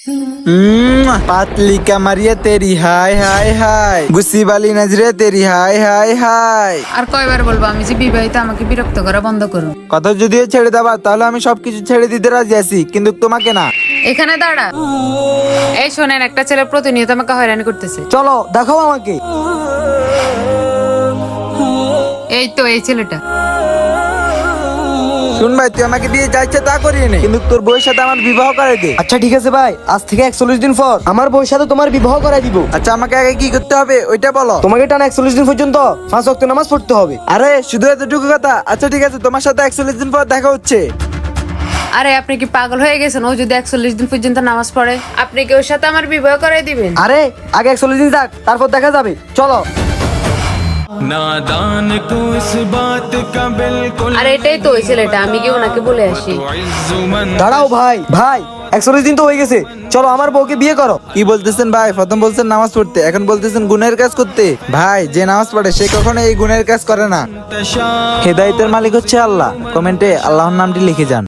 पातली कमरिया तेरी हाय हाय हाय गुस्सी वाली नजरे तेरी हाय हाय हाय। আর কয়বার বলবো আমি যে বিবাহিত, আমাকে বিরক্ত করা বন্ধ করুন। কথা যদিও ছেড়ে দেবা তাহলে আমি সবকিছু ছেড়ে দিতে রাজি আছি, কিন্তু তোমাকে না। এখানে দাঁড়া। এই শোনেন, একটা ছেলে প্রতিনিয়ত আমাকে হয়রানি করতেছে। চলো দেখাও আমাকে। এই তো এই ছেলেটা। শুন ভাই, তুই আমাকে দিয়ে যা ইচ্ছা তা করিয়ে নে, কিন্তু তোর বউয়ের সাথে আমার বিবাহ করে দে। আচ্ছা ঠিক আছে ভাই, আজ থেকে 41 দিন পর আমার বউয়ের সাথে তোমার বিবাহ করাই দিব। আচ্ছা আমাকে আগে কি করতে হবে ওইটা বলো। তোমাকে টানা 41 দিন পর্যন্ত 5 ওয়াক্ত নামাজ পড়তে হবে। আরে শুধু এতটুকু কথা? আচ্ছা ঠিক আছে, তোমার সাথে 41 দিন পর দেখা হচ্ছে। আরে আপনি কি পাগল হয়ে গেছেন? ও যদি 41 দিন পর্যন্ত নামাজ পড়ে, আপনি কি ওর সাথে আমার বিবাহ করাই দিবেন? আরে আগে 41 দিন যাক, তারপর দেখা যাবে। চলো। नादान को इस बात का बिल्कुल আরে এটাই তো ওই ছেলেটা, আমি কি ওনাকে বলে আসি। इज्जुमंद দাঁড়াও ভাই, ভাই 41 দিন তো হয়ে গেছে, চলো আমার বউকে বিয়ে করো। কি বলতেছেন ভাই? প্রথম বলছেন নামাজ পড়তে, এখন বলতেছেন গুনাহের কাজ করতে। ভাই যে নামাজ পড়ে সে কখনো এই গুনাহের কাজ করে না। तशा হেদায়েতের মালিক হচ্ছে আল্লাহ। কমেন্টে আল্লাহর নামটি লিখে যান।